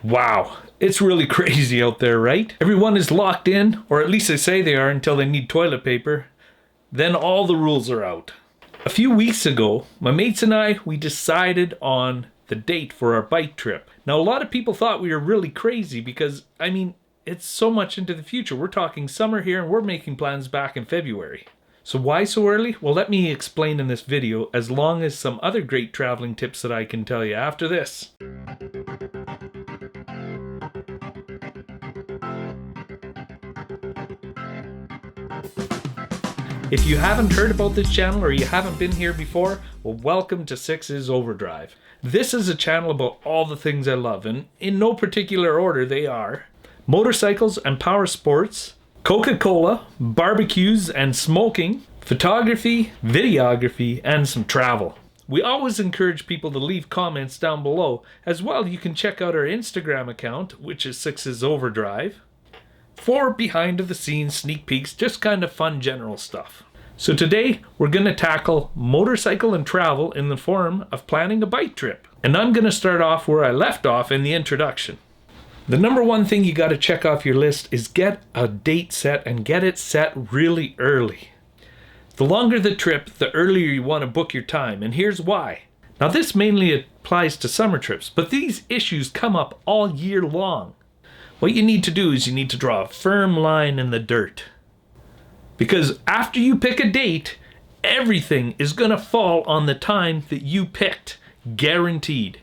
Wow, it's really crazy out there, right? Everyone is locked in, or at least they say they are until they need toilet paper. Then all the rules are out. A few weeks ago, my mates and we decided on the date for our bike trip. Now, a lot of people thought we were really crazy because, it's so much into the future. We're talking summer here and we're making plans back in February. So why so early? Well, let me explain in this video, as long as some other great traveling tips that I can tell you after this. If you haven't heard about this channel or you haven't been here before, well, welcome to Six's Overdrive. This is a channel about all the things I love, and in no particular order they are: motorcycles and power sports, Coca-Cola, barbecues and smoking, photography, videography, and some travel. We always encourage people to leave comments down below. As well, you can check out our Instagram account, which is Six's Overdrive, for behind the scenes sneak peeks, just kind of fun general stuff. So today we're going to tackle motorcycle and travel in the form of planning a bike trip. And I'm going to start off where I left off in the introduction. The number one thing you got to check off your list is get a date set, and get it set really early. The longer the trip, the earlier you want to book your time, and here's why. Now, this mainly applies to summer trips, but these issues come up all year long. What you need to do is you need to draw a firm line in the dirt. Because after you pick a date, everything is going to fall on the time that you picked. Guaranteed.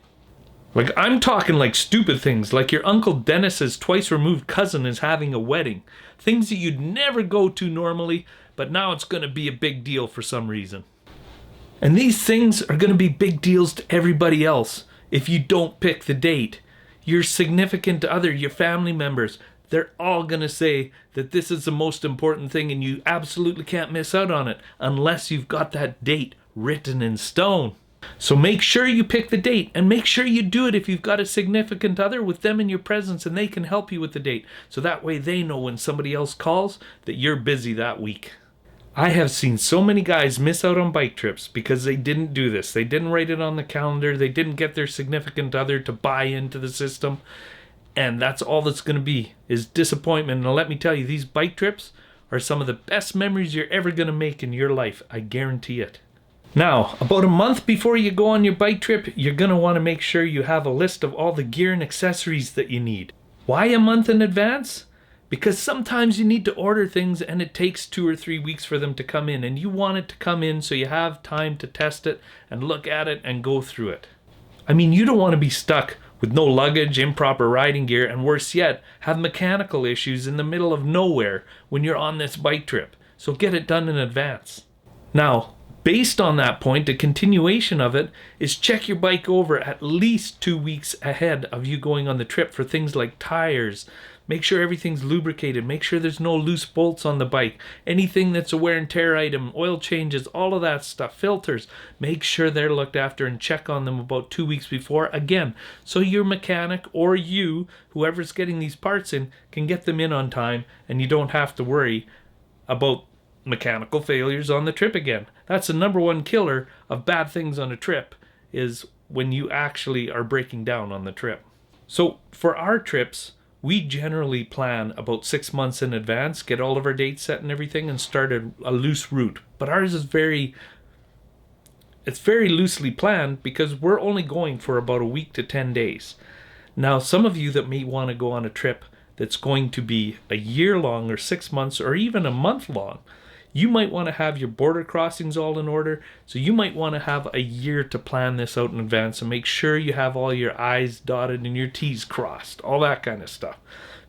Like, I'm talking like stupid things, like your Uncle Dennis's twice removed cousin is having a wedding. Things that you'd never go to normally, but now it's going to be a big deal for some reason. And these things are going to be big deals to everybody else if you don't pick the date. Your significant other, your family members, they're all going to say that this is the most important thing and you absolutely can't miss out on it unless you've got that date written in stone. So make sure you pick the date, and make sure you do it if you've got a significant other, with them in your presence and they can help you with the date. So that way they know when somebody else calls that you're busy that week. I have seen so many guys miss out on bike trips because they didn't do this. They didn't write it on the calendar. They didn't get their significant other to buy into the system. And that's all that's going to be, is disappointment. And let me tell you, these bike trips are some of the best memories you're ever going to make in your life. I guarantee it. Now, about a month before you go on your bike trip, you're going to want to make sure you have a list of all the gear and accessories that you need. Why a month in advance? Because sometimes you need to order things and it takes 2 or 3 weeks for them to come in, and you want it to come in so you have time to test it and look at it and go through it. You don't want to be stuck with no luggage, improper riding gear, and worse yet, have mechanical issues in the middle of nowhere when you're on this bike trip. So get it done in advance. Now, based on that point, a continuation of it is check your bike over at least 2 weeks ahead of you going on the trip for things like tires. Make sure everything's lubricated. Make sure there's no loose bolts on the bike. Anything that's a wear and tear item, oil changes, all of that stuff, filters. Make sure they're looked after and check on them about 2 weeks before. Again, so your mechanic or you, whoever's getting these parts in, can get them in on time and you don't have to worry about mechanical failures on the trip again. That's the number one killer of bad things on a trip, is when you actually are breaking down on the trip. So for our trips, we generally plan about 6 months in advance, get all of our dates set and everything, and start a loose route. But ours is very loosely planned because we're only going for about a week to 10 days. Now, some of you that may want to go on a trip that's going to be a year long or 6 months or even a month long, you might want to have your border crossings all in order. So you might want to have a year to plan this out in advance and make sure you have all your I's dotted and your T's crossed, all that kind of stuff,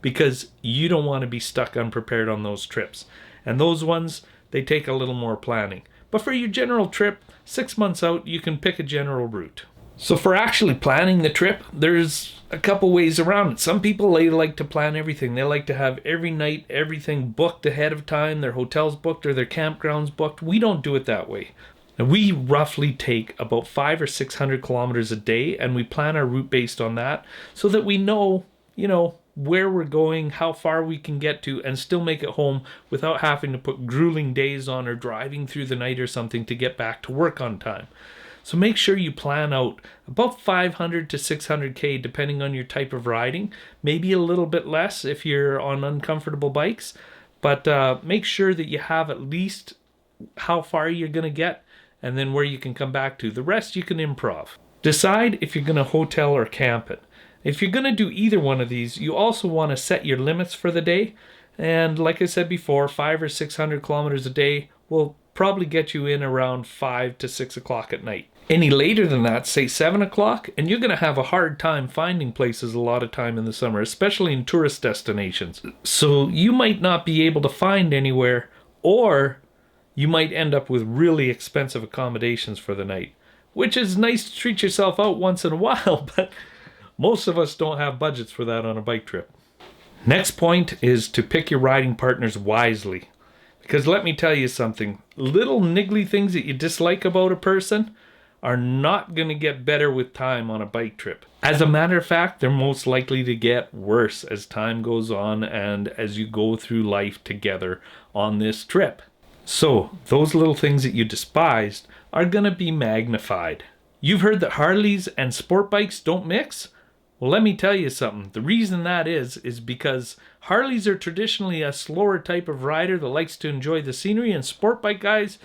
because you don't want to be stuck unprepared on those trips. And those ones, they take a little more planning. But for your general trip, 6 months out, you can pick a general route. So for actually planning the trip, there's a couple ways around it. Some people, they like to plan everything. They like to have every night, everything booked ahead of time, their hotels booked or their campgrounds booked. We don't do it that way. Now, we roughly take about 500 or 600 kilometers a day, and we plan our route based on that so that we know, where we're going, how far we can get to, and still make it home without having to put grueling days on or driving through the night or something to get back to work on time. So make sure you plan out about 500 to 600K depending on your type of riding. Maybe a little bit less if you're on uncomfortable bikes. But make sure that you have at least how far you're going to get and then where you can come back to. The rest you can improv. Decide if you're going to hotel or camp it. If you're going to do either one of these, you also want to set your limits for the day. And like I said before, 500 or 600 kilometers a day will probably get you in around 5 to 6 o'clock at night. Any later than that, say 7 o'clock, and you're going to have a hard time finding places a lot of time in the summer, especially in tourist destinations. So you might not be able to find anywhere, or you might end up with really expensive accommodations for the night, which is nice to treat yourself out once in a while, but most of us don't have budgets for that on a bike trip. Next point is to pick your riding partners wisely. Because let me tell you something, little niggly things that you dislike about a person are not going to get better with time on a bike trip. As a matter of fact, they're most likely to get worse as time goes on and as you go through life together on this trip. So those little things that you despised are going to be magnified. You've heard that Harleys and sport bikes don't mix? Well, let me tell you something. The reason that is because Harleys are traditionally a slower type of rider that likes to enjoy the scenery, and sport bike guys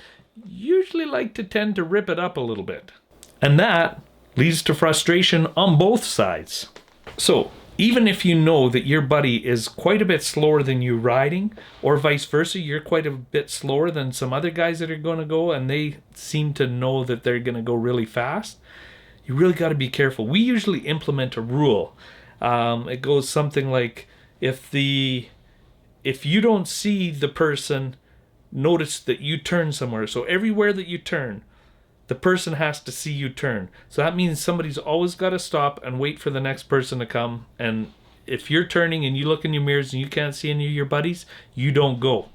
usually like to tend to rip it up a little bit. And that leads to frustration on both sides. So, even if you know that your buddy is quite a bit slower than you riding, or vice versa, you're quite a bit slower than some other guys that are going to go, and they seem to know that they're going to go really fast, you really got to be careful. We usually implement a rule. It goes something like, if you don't see the person, notice that you turn somewhere. So everywhere that you turn, the person has to see you turn. So that means somebody's always got to stop and wait for the next person to come. And if you're turning and you look in your mirrors and you can't see any of your buddies, you don't go,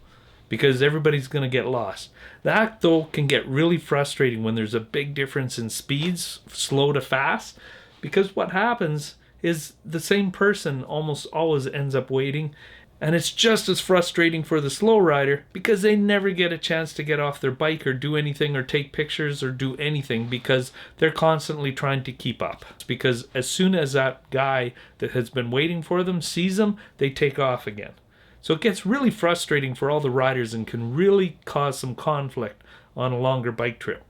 because everybody's going to get lost. That, though, can get really frustrating when there's a big difference in speeds, slow to fast, because what happens is the same person almost always ends up waiting, and it's just as frustrating for the slow rider because they never get a chance to get off their bike or do anything or take pictures or do anything because they're constantly trying to keep up. It's because as soon as that guy that has been waiting for them sees them, they take off again. So it gets really frustrating for all the riders and can really cause some conflict on a longer bike trip.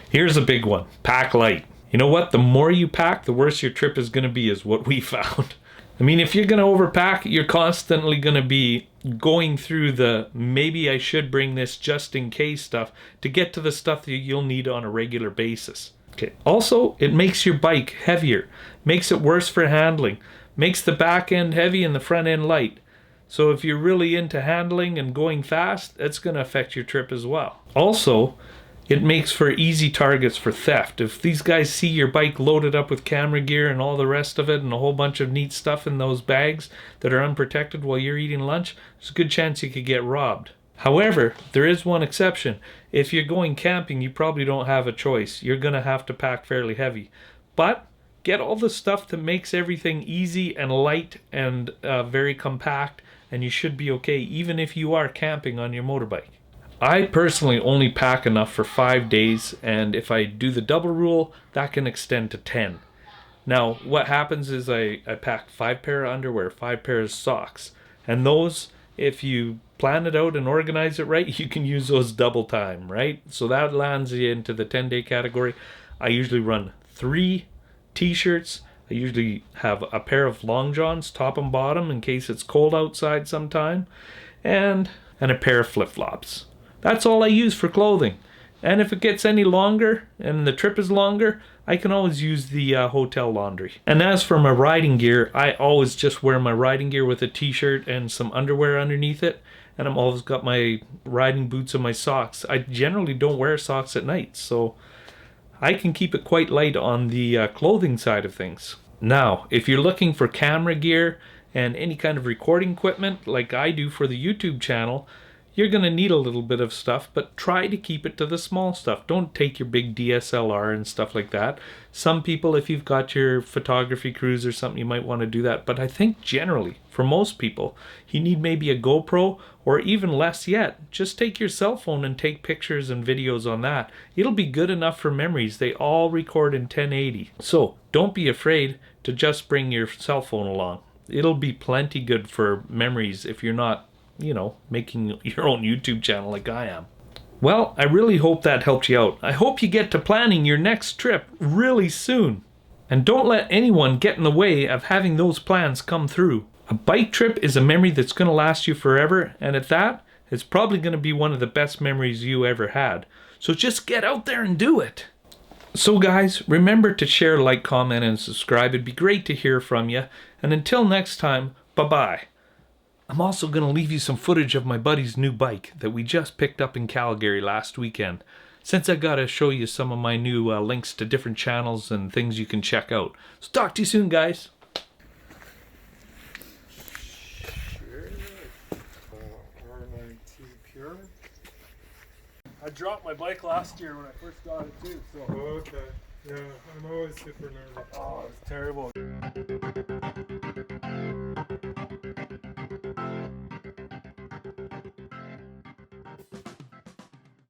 Here's a big one. Pack light. You know what? The more you pack, the worse your trip is going to be, is what we found. I mean, if you're going to overpack, you're constantly going to be going through the maybe I should bring this just in case stuff to get to the stuff that you'll need on a regular basis. Okay. Also, it makes your bike heavier, makes it worse for handling, makes the back end heavy and the front end light. So if you're really into handling and going fast, it's going to affect your trip as well. Also, it makes for easy targets for theft. If these guys see your bike loaded up with camera gear and all the rest of it and a whole bunch of neat stuff in those bags that are unprotected while you're eating lunch, there's a good chance you could get robbed. However, there is one exception. If you're going camping, you probably don't have a choice. You're going to have to pack fairly heavy. But get all the stuff that makes everything easy and light and very compact, and you should be okay even if you are camping on your motorbike. I personally only pack enough for 5 days, and if I do the double rule, that can extend to 10. Now, what happens is I pack 5 pair of underwear, 5 pairs of socks, and those, if you plan it out and organize it right, you can use those double time, right? So that lands you into the 10-day category. I usually run 3 t-shirts. I usually have a pair of long johns, top and bottom, in case it's cold outside sometime, and a pair of flip-flops. That's all I use for clothing. And if it gets any longer and the trip is longer, I can always use the hotel laundry. And as for my riding gear, I always just wear my riding gear with a t-shirt and some underwear underneath it. And I'm always got my riding boots and my socks. I generally don't wear socks at night, so I can keep it quite light on the clothing side of things. Now, if you're looking for camera gear and any kind of recording equipment like I do for the YouTube channel, you're going to need a little bit of stuff, but try to keep it to the small stuff. Don't take your big DSLR and stuff like that. Some people, if you've got your photography crews or something, you might want to do that. But I think generally, for most people, you need maybe a GoPro, or even less yet. Just take your cell phone and take pictures and videos on that. It'll be good enough for memories. They all record in 1080. So don't be afraid to just bring your cell phone along. It'll be plenty good for memories if you're not, making your own YouTube channel like I am. Well, I really hope that helped you out. I hope you get to planning your next trip really soon. And don't let anyone get in the way of having those plans come through. A bike trip is a memory that's going to last you forever, and at that, it's probably going to be one of the best memories you ever had. So just get out there and do it. So guys, remember to share, like, comment, and subscribe. It'd be great to hear from you. And until next time, bye-bye. I'm also going to leave you some footage of my buddy's new bike that we just picked up in Calgary last weekend. Since I got to show you some of my new links to different channels and things you can check out. So talk to you soon, guys. R9T Pure. I dropped my bike last year when I first got it too, so. Oh, okay. Yeah, I'm always super nervous. Oh, it's terrible.